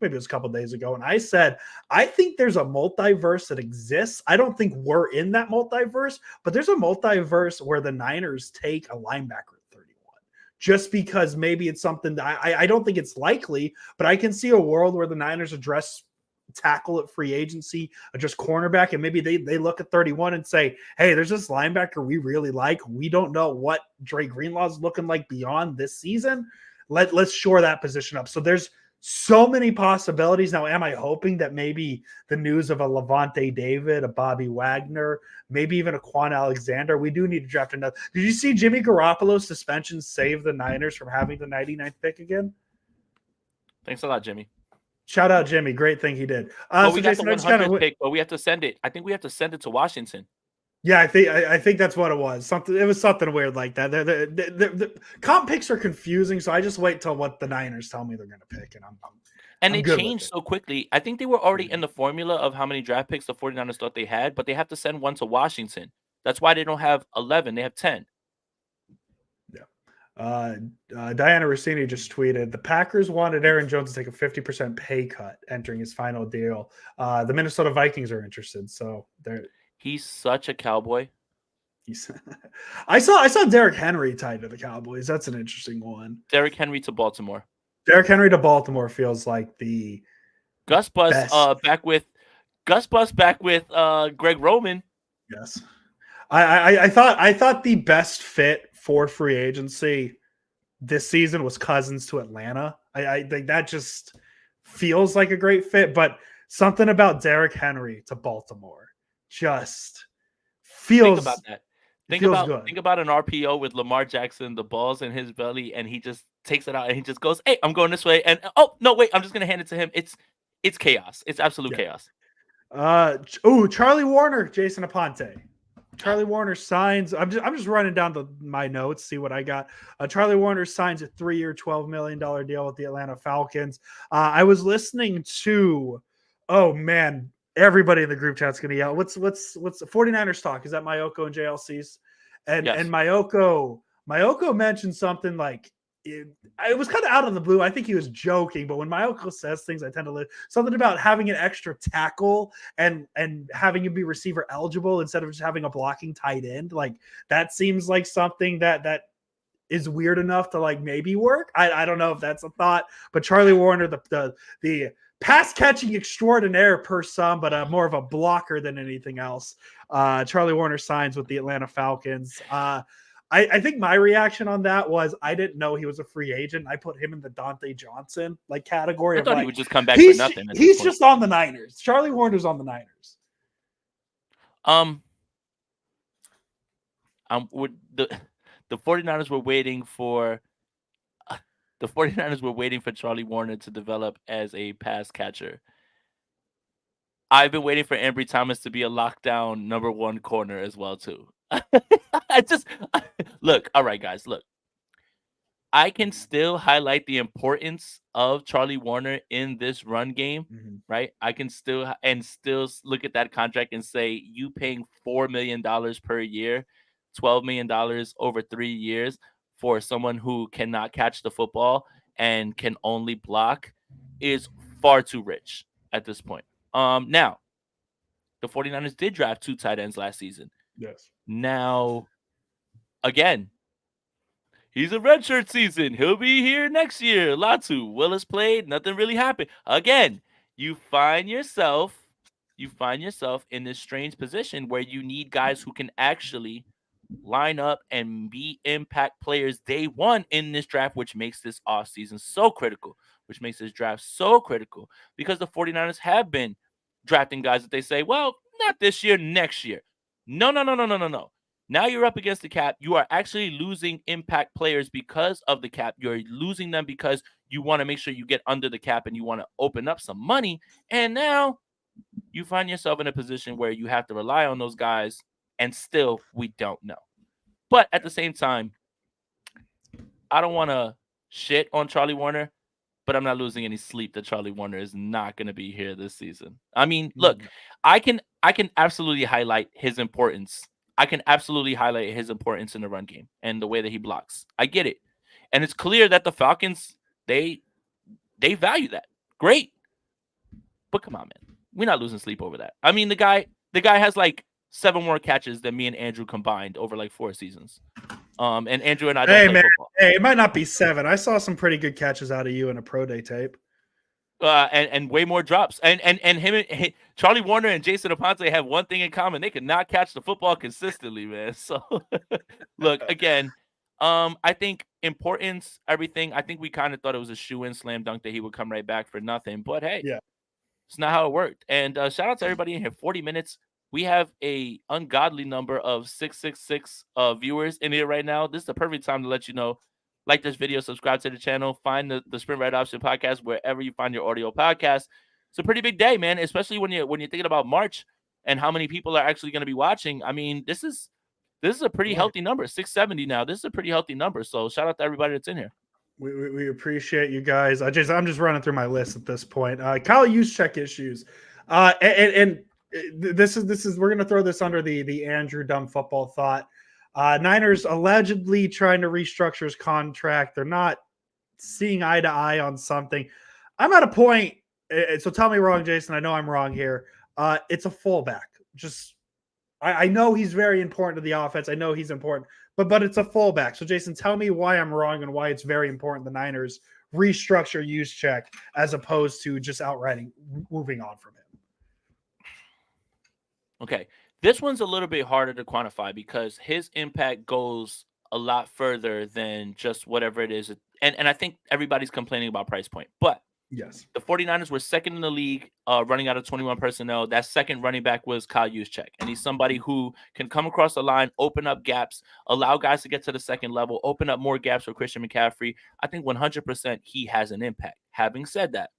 maybe it was a couple days ago, and I said I think there's a multiverse that exists. I don't think we're in that multiverse, but there's a multiverse where the Niners take a linebacker at 31 just because maybe it's something that I don't think it's likely, but I can see a world where the Niners address tackle at free agency, address cornerback, and maybe they look at 31 and say, hey, there's this linebacker we really like. We don't know what Dre Greenlaw's looking like beyond this season. Let's shore that position up. So there's so many possibilities. Now, am I hoping that maybe the news of a Levante David, a Bobby Wagner, maybe even a Quan Alexander, we do need to draft another. Did you see Jimmy Garoppolo's suspension save the Niners from having the 99th pick again? Thanks a lot, Jimmy. Shout out Jimmy. Great thing he did. But we got the 100th pick, but we have to send it. I think we have to send it to Washington. Yeah, I think that's what it was. It was something weird like that. The comp picks are confusing, so I just wait till what the Niners tell me they're going to pick, and they changed so quickly. I think they were already in the formula of how many draft picks the 49ers thought they had, but they have to send one to Washington. That's why they don't have 11; they have 10. Yeah. Diana Rossini just tweeted, the Packers wanted Aaron Jones to take a 50% pay cut entering his final deal. The Minnesota Vikings are interested, so he's such a cowboy. I saw Derrick Henry tied to the Cowboys. That's an interesting one. Derrick Henry to Baltimore. Derrick Henry to Baltimore feels like the Gus Bus back with Greg Roman. Yes. I thought the best fit for free agency this season was Cousins to Atlanta. I think that just feels like a great fit, but something about Derrick Henry to Baltimore just feels. Think about that. Think about an RPO with Lamar Jackson, the ball's in his belly, and he just takes it out and he just goes, "Hey, I'm going this way," and oh no, wait, I'm just gonna hand it to him. It's chaos. It's absolute chaos. Charlie Warner, Jason Aponte. Charlie Warner signs. I'm just running down my notes, see what I got. Charlie Warner signs a 3-year, $12 million deal with the Atlanta Falcons. I was listening to, oh man, everybody in the group chat's gonna yell. What's 49ers talk? Is that Mayoko and JLC's? And Yes. and Mayoko mentioned something like it was kind of out of the blue. I think he was joking, but when Mayoko says things, I tend to live something about having an extra tackle and having him be receiver eligible instead of just having a blocking tight end. Like that seems like something that is weird enough to like maybe work. I don't know if that's a thought, but Charlie Warner, the pass catching extraordinaire per some, but more of a blocker than anything else. Charlie Warner signs with the Atlanta Falcons. I think my reaction on that was I didn't know he was a free agent. I put him in the Dante Johnson category. I thought he would just come back for nothing. He's just on the Niners. Charlie Warner's on the Niners. Would the 49ers were waiting for Charlie Warner to develop as a pass catcher. I've been waiting for Ambry Thomas to be a lockdown number one corner as well too. Look, all right, guys, look. I can still highlight the importance of Charlie Warner in this run game, right? I can still look at that contract and say you paying $4 million per year, $12 million over 3 years for someone who cannot catch the football and can only block is far too rich at this point. Now, the 49ers did draft 2 tight ends last season. Yes. Now, again, he's a redshirt season. He'll be here next year. Latu, Willis played. Nothing really happened. Again, you find yourself in this strange position where you need guys who can actually line up and be impact players day one in this draft, which makes this offseason so critical, which makes this draft so critical because the 49ers have been drafting guys that they say, well, not this year, next year. No, no, no, no, no, no, no. Now you're up against the cap. You are actually losing impact players because of the cap. You're losing them because you want to make sure you get under the cap and you want to open up some money. And now you find yourself in a position where you have to rely on those guys, and still we don't know. But at the same time, I don't want to shit on Charlie Warner, but I'm not losing any sleep that Charlie Warner is not going to be here this season. I mean, look, I can absolutely highlight his importance. I can absolutely highlight his importance in the run game and the way that he blocks. I get it. And it's clear that the Falcons, they value that. Great. But come on, man. We're not losing sleep over that. I mean, the guy has like 7 more catches than me and Andrew combined over like 4 seasons. And Andrew and I don't play football. Hey, it might not be 7. I saw some pretty good catches out of you in a pro day tape. And way more drops. And Charlie Warner and Jason Aponte have one thing in common. They could not catch the football consistently, man. So look, again, I think importance, everything. I think we kind of thought it was a shoe-in slam dunk that he would come right back for nothing. But hey, yeah, it's not how it worked. And shout out to everybody in here. 40 minutes. We have a ungodly number of 666 viewers in here right now. This is the perfect time to let you know. Like this video, subscribe to the channel, find the Sprint Right Option podcast wherever you find your audio podcast. It's a pretty big day, man, especially when you're thinking about March and how many people are actually going to be watching. I mean, this is a pretty healthy number, 670 now. This is a pretty healthy number. So shout out to everybody that's in here. We appreciate you guys. I'm just running through my list at this point. Kyle Juszczyk issues, and this is we're gonna throw this under the Andrew Dumb football thought. Niners allegedly trying to restructure his contract. They're not seeing eye to eye on something. I'm at a point, so tell me wrong, Jason. I know I'm wrong here. It's a fullback. I know he's very important to the offense. I know he's important, but it's a fullback. So Jason, tell me why I'm wrong and why it's very important the Niners restructure Juszczyk as opposed to just outright moving on from him. Okay. This one's a little bit harder to quantify because his impact goes a lot further than just whatever it is. And I think everybody's complaining about price point. But yes, the 49ers were second in the league running out of 21 personnel. That second running back was Kyle Juszczyk. And he's somebody who can come across the line, open up gaps, allow guys to get to the second level, open up more gaps for Christian McCaffrey. I think 100% he has an impact. Having said that,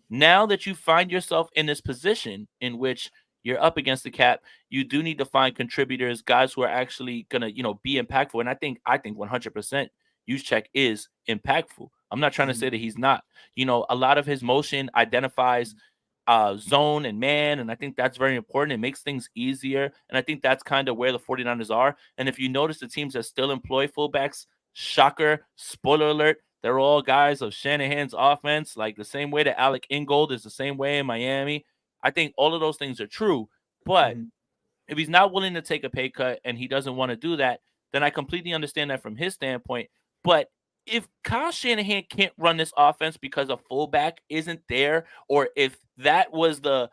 now that you find yourself in this position in which you're up against the cap, you do need to find contributors, guys who are actually going to, be impactful. And I think 100% Juszczyk is impactful. I'm not trying to say that he's not. A lot of his motion identifies zone and man, and I think that's very important. It makes things easier, and I think that's kind of where the 49ers are. And if you notice the teams that still employ fullbacks, shocker, spoiler alert, they're all guys of Shanahan's offense, like the same way that Alec Ingold is the same way in Miami. I think all of those things are true, but if he's not willing to take a pay cut and he doesn't want to do that, then I completely understand that from his standpoint. But if Kyle Shanahan can't run this offense because a fullback isn't there, or if that was the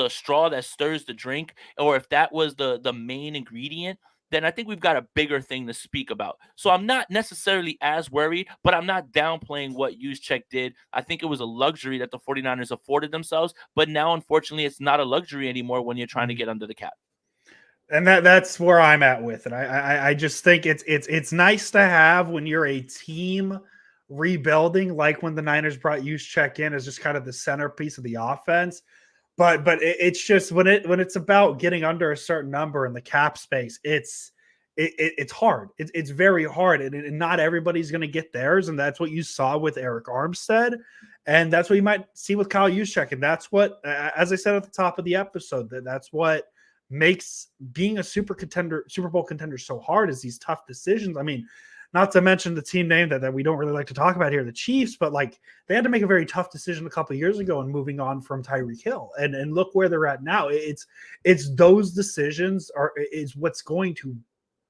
straw that stirs the drink, or if that was the main ingredient, then I think we've got a bigger thing to speak about. So I'm not necessarily as worried, but I'm not downplaying what Juszczyk did. I think it was a luxury that the 49ers afforded themselves, but now, unfortunately, it's not a luxury anymore when you're trying to get under the cap. And that's where I'm at with it. I just think it's nice to have when you're a team rebuilding, like when the Niners brought Juszczyk in as just kind of the centerpiece of the offense. But it's just when it's about getting under a certain number in the cap space, it's hard. It's very hard, and not everybody's going to get theirs. And that's what you saw with Eric Armstead, and that's what you might see with Kyle Juszczyk. And that's what, as I said at the top of the episode, that's what makes being a Super Bowl contender so hard, is these tough decisions. I mean, not to mention the team name that we don't really like to talk about here, the Chiefs, but like they had to make a very tough decision a couple of years ago and moving on from Tyreek Hill, and look where they're at now. It's those decisions is what's going to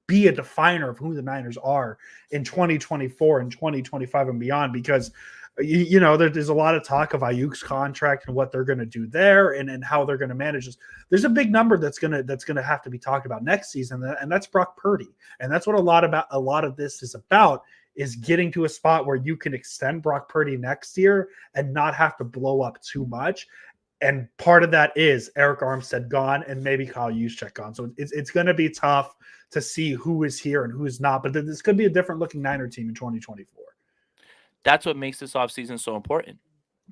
be a definer of who the Niners are in 2024 and 2025 and beyond, because there's a lot of talk of Ayuk's contract and what they're going to do there and how they're going to manage this. There's a big number that's going to have to be talked about next season, and that's Brock Purdy. And that's what a lot of this is about, is getting to a spot where you can extend Brock Purdy next year and not have to blow up too much. And part of that is Eric Armstead gone and maybe Kyle Juszczyk gone. So it's going to be tough to see who is here and who is not. But this could be a different looking Niner team in 2024. That's what makes this offseason so important.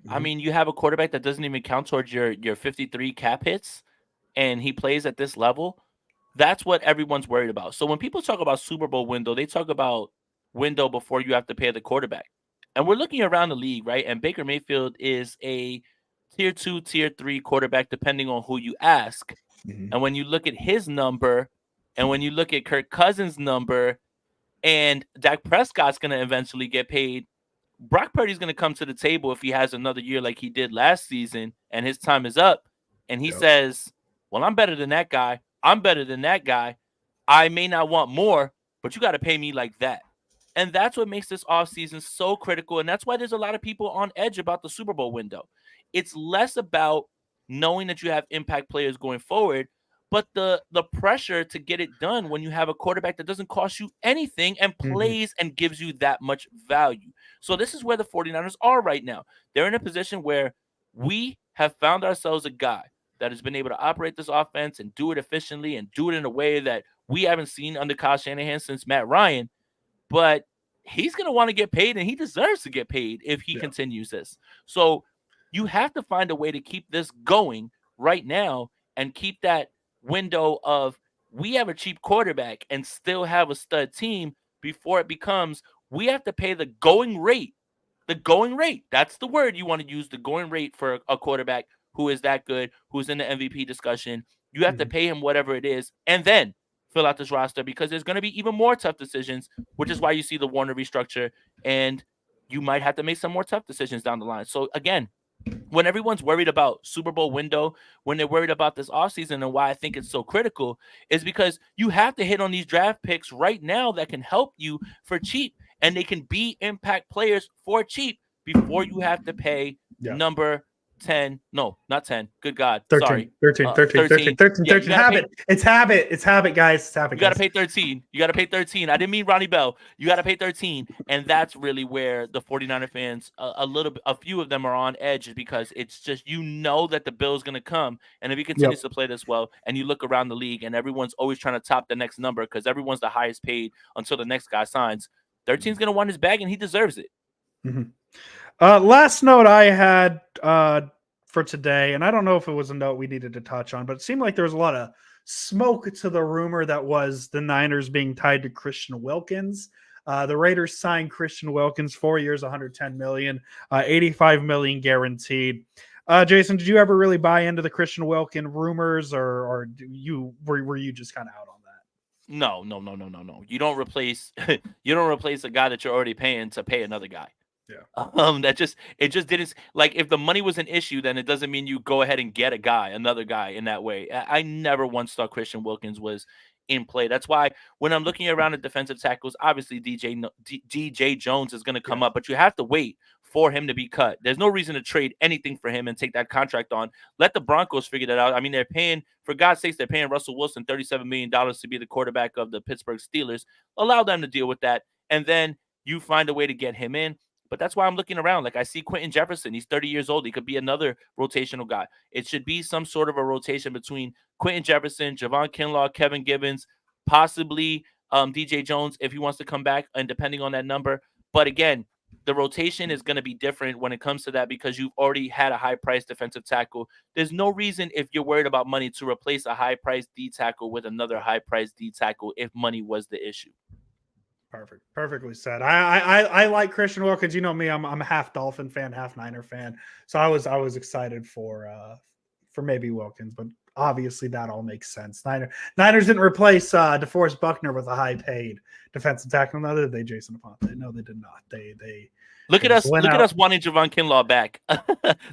Mm-hmm. I mean, you have a quarterback that doesn't even count towards your 53 cap hits, and he plays at this level. That's what everyone's worried about. So when people talk about Super Bowl window, they talk about window before you have to pay the quarterback. And we're looking around the league, right? And Baker Mayfield is a tier 2, tier 3 quarterback, depending on who you ask. Mm-hmm. And when you look at his number, and when you look at Kirk Cousins' number, and Dak Prescott's going to eventually get paid, Brock Purdy's going to come to the table if he has another year like he did last season and his time is up. And he says, well, I'm better than that guy. I'm better than that guy. I may not want more, but you got to pay me like that. And that's what makes this offseason so critical. And that's why there's a lot of people on edge about the Super Bowl window. It's less about knowing that you have impact players going forward, but the pressure to get it done when you have a quarterback that doesn't cost you anything and plays and gives you that much value. So this is where the 49ers are right now. They're in a position where we have found ourselves a guy that has been able to operate this offense and do it efficiently and do it in a way that we haven't seen under Kyle Shanahan since Matt Ryan. But he's going to want to get paid, and he deserves to get paid if he continues this. So you have to find a way to keep this going right now and keep that window of we have a cheap quarterback and still have a stud team before it becomes we have to pay the going rate. The going rate. That's the word you want to use, the going rate for a quarterback who is that good, who's in the MVP discussion. You have to pay him whatever it is and then fill out this roster, because there's going to be even more tough decisions, which is why you see the Warner restructure, and you might have to make some more tough decisions down the line. So again, when everyone's worried about Super Bowl window, when they're worried about this offseason, and why I think it's so critical is because you have to hit on these draft picks right now that can help you for cheap, and they can be impact players for cheap before you have to pay number 10. No, not 10. Good God. 13, sorry. 13. Habit. It's habit, guys. It's habit. You got to pay 13. You got to pay 13. I didn't mean Ronnie Bell. You got to pay 13. And that's really where the 49er fans, a few of them are on edge, because it's just, that the Bill's going to come. And if he continues to play this well, and you look around the league and everyone's always trying to top the next number because everyone's the highest paid until the next guy signs, 13's going to want his bag, and he deserves it. Mm-hmm. Last note I had for today, and I don't know if it was a note we needed to touch on, but it seemed like there was a lot of smoke to the rumor that was the Niners being tied to Christian Wilkins. The Raiders signed Christian Wilkins 4 years, $110 million, $85 million guaranteed. Jason, did you ever really buy into the Christian Wilkins rumors, or were you just kind of out on that? No. You don't replace a guy that you're already paying to pay another guy. Yeah. It just didn't, like, if the money was an issue, then it doesn't mean you go ahead and get another guy in that way. I never once thought Christian Wilkins was in play. That's why when I'm looking around at defensive tackles, obviously DJ Jones is going to come up, but you have to wait for him to be cut. There's no reason to trade anything for him and take that contract on. Let the Broncos figure that out. I mean, for God's sakes, they're paying Russell Wilson $37 million to be the quarterback of the Pittsburgh Steelers. Allow them to deal with that, and then you find a way to get him in. But that's why I'm looking around. Like, I see Quentin Jefferson. He's 30 years old. He could be another rotational guy. It should be some sort of a rotation between Quentin Jefferson, Javon Kinlaw, Kevin Gibbons, possibly DJ Jones if he wants to come back, and depending on that number. But again, the rotation is going to be different when it comes to that, because you've already had a high-priced defensive tackle. There's no reason, if you're worried about money, to replace a high-priced D tackle with another high-priced D tackle if money was the issue. Perfect. Perfectly said. I like Christian Wilkins. You know me, I'm a half Dolphin fan, half Niner fan. So I was excited for maybe Wilkins, but obviously that all makes sense. Niners didn't replace DeForest Buckner with a high-paid defensive tackle. No, did they, Jason Aponte? No, they did not. They Look at just us! went Look at out. us wanting Javon Kinlaw back.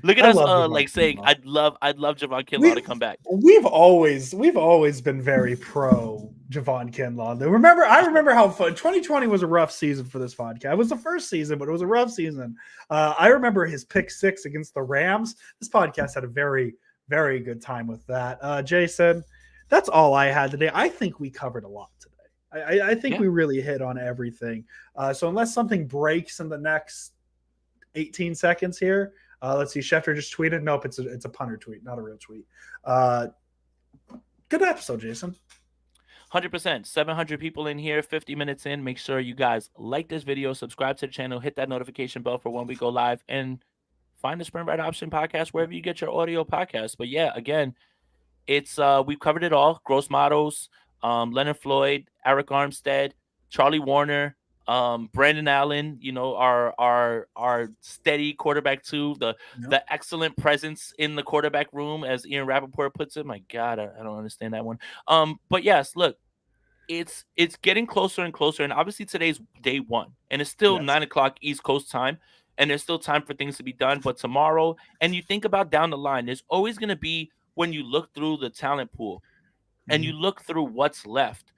Look at I us, love Javon like saying, Kinlaw. I'd love Javon Kinlaw We to come back. we've always been very pro Javon Kinlaw. I remember how fun 2020 was a rough season for this podcast. It was the first season, but it was a rough season. I remember his pick 6 against the Rams. This podcast had a very, very good time with that. Jason, that's all I had today. I think we covered a lot today. I think we really hit on everything. So unless something breaks in the next 18 seconds here, let's see. Schefter just tweeted. Nope, it's a punter tweet, not a real tweet. Good episode, Jason. 100%. 700 people in here, 50 minutes in. Make sure you guys like this video, subscribe to the channel, hit that notification bell for when we go live, and find the Sprint Right Option podcast wherever you get your audio podcast. But yeah, again, it's we've covered it all. Gross-Matos, Leonard Floyd, Eric Armstead, Charlie Warner, Brandon Allen, our steady quarterback too, the excellent presence in the quarterback room, as Ian Rappaport puts it. My God, I don't understand that one. But yes, look, it's getting closer and closer, and obviously today's day 1, and it's still 9:00 East Coast time, and there's still time for things to be done. But tomorrow, and you think about down the line, there's always going to be, when you look through the talent pool and you look through what's left,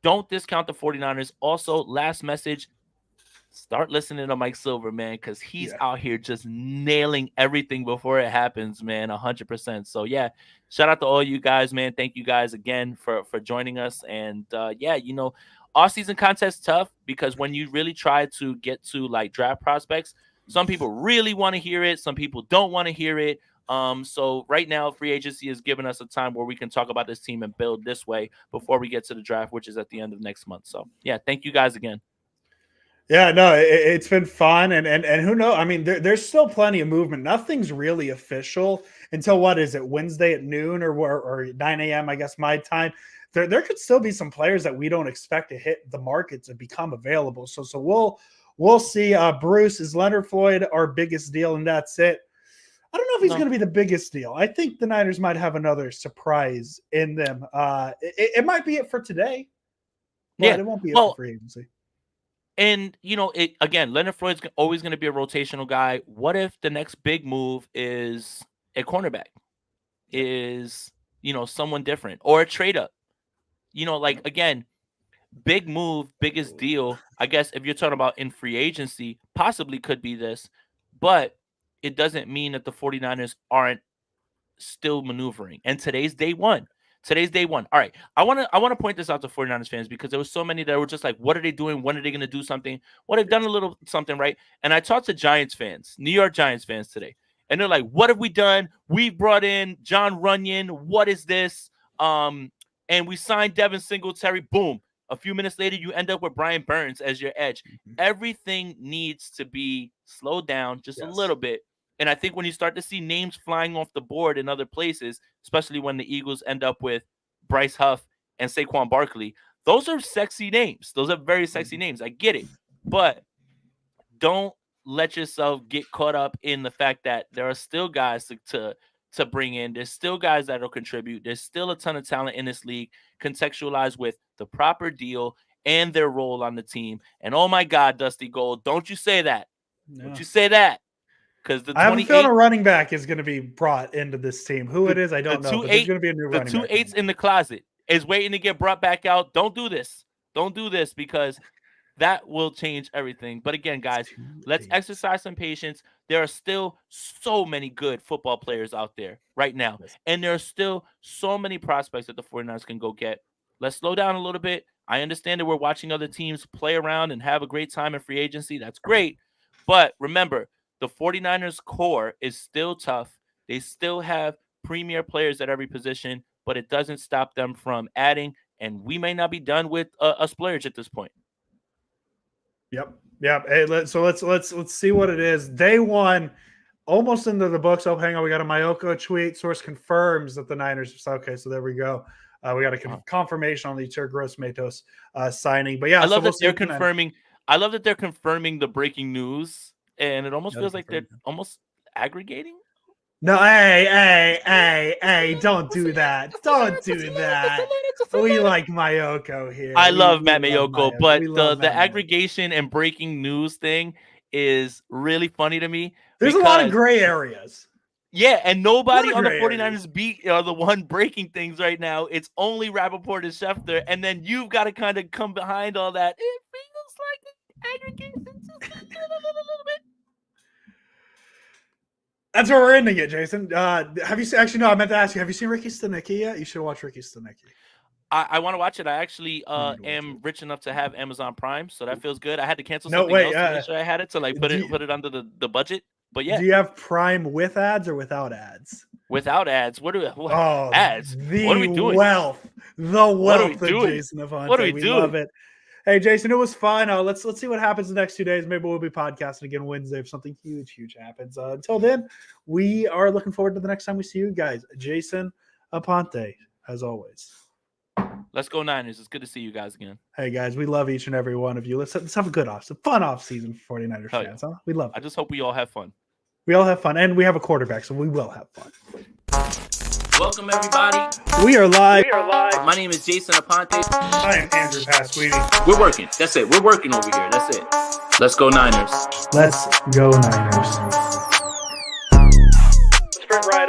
don't discount the 49ers. Also, last message, start listening to Mike Silver, man, because he's out here just nailing everything before it happens, man, 100%. So, yeah, shout out to all you guys, man. Thank you guys again for joining us. And, off-season contest tough, because when you really try to get to, like, draft prospects, some people really want to hear it. Some people don't want to hear it. So right now, free agency has given us a time where we can talk about this team and build this way before we get to the draft, which is at the end of next month. So, yeah, thank you guys again. Yeah, no, it's been fun, and who knows? I mean, there's still plenty of movement. Nothing's really official until, what is it, Wednesday at noon or 9 a.m. I guess my time. There could still be some players that we don't expect to hit the market to become available. So we'll see. Bruce, is Leonard Floyd our biggest deal, and that's it? I don't know if he's going to be the biggest deal. I think the Niners might have another surprise in them. It might be it for today, but it won't be it for free agency. And, again, Leonard Floyd's always going to be a rotational guy. What if the next big move is a cornerback, is, someone different, or a trade up? Again, big move, biggest deal. I guess if you're talking about in free agency, possibly could be this, but it doesn't mean that the 49ers aren't still maneuvering. And today's day 1. All right. I want to point this out to 49ers fans, because there were so many that were just like, what are they doing? When are they going to do something? Well, they've done a little something, right? And I talked to Giants fans, New York Giants fans today, and they're like, what have we done? We brought in John Runyon. What is this? And we signed Devin Singletary. Boom. A few minutes later, you end up with Brian Burns as your edge. Everything needs to be slowed down just a little bit. And I think when you start to see names flying off the board in other places, especially when the Eagles end up with Bryce Huff and Saquon Barkley, those are sexy names. Those are very sexy names. I get it. But don't let yourself get caught up in the fact that there are still guys to bring in. There's still guys that will contribute. There's still a ton of talent in this league, contextualized with the proper deal and their role on the team. And oh my God, Dusty Gold, don't you say that. No. Don't you say that. Because I have a feeling a running back is going to be brought into this team. Who it is, I don't know. But there's going to be a new running back. The 2 8s in the closet is waiting to get brought back out. Don't do this. Don't do this, because that will change everything. But again, guys, let's exercise some patience. There are still so many good football players out there right now. And there are still so many prospects that the 49ers can go get. Let's slow down a little bit. I understand that we're watching other teams play around and have a great time in free agency. That's great. But remember, the 49ers core is still tough. They still have premier players at every position, but it doesn't stop them from adding. And we may not be done with a splurge at this point. Yep. Hey, let's see what it is. Day 1, almost into the books. Oh, hang on. We got a Mayoko tweet. Source confirms that the Niners. Okay, so there we go. We got a confirmation on the Gross-Matos signing. But yeah, I love that they're confirming. I love that they're confirming the breaking news. And it almost feels like they're almost aggregating No, hey, don't do that. Don't do that. We like Mayoko here. I We love Matt love Mayoko, Mayoko. but We the love Matt Mayoko. aggregation and breaking news thing is really funny to me. There's a lot of gray areas. Yeah, and nobody on the gray 49ers areas. beat are the one breaking things right now. It's only Rappaport and Schefter, and then you've got to kind of come behind all that. It feels like the aggregation just a little bit. That's where we're ending it, Jason. Have you seen? Actually, no. I meant to ask you. Have you seen Ricky Stenicki yet? You should watch Ricky Stenicki. I want to watch it. I actually am rich enough to have Amazon Prime, so that feels good. I had to cancel something else to make sure I had it to like put it under the budget. But yeah, do you have Prime with ads or without ads? Without ads. What ads? What are we doing? The wealth of Jason Avante. What are we doing? Love it. Hey, Jason, it was fun. Let's see what happens the next 2 days. Maybe we'll be podcasting again Wednesday if something huge happens. Until then, we are looking forward to the next time we see you guys. Jason Aponte, as always. Let's go Niners. It's good to see you guys again. Hey, guys, we love each and every one of you. Let's have a good fun off season for 49ers fans. Huh? We love it. I just hope we all have fun. We all have fun, and we have a quarterback, so we will have fun. Welcome, everybody. We are live. My name is Jason Aponte. I am Andrew Pasquini. We're working. That's it. We're working over here. That's it. Let's go Niners. Let's go Niners.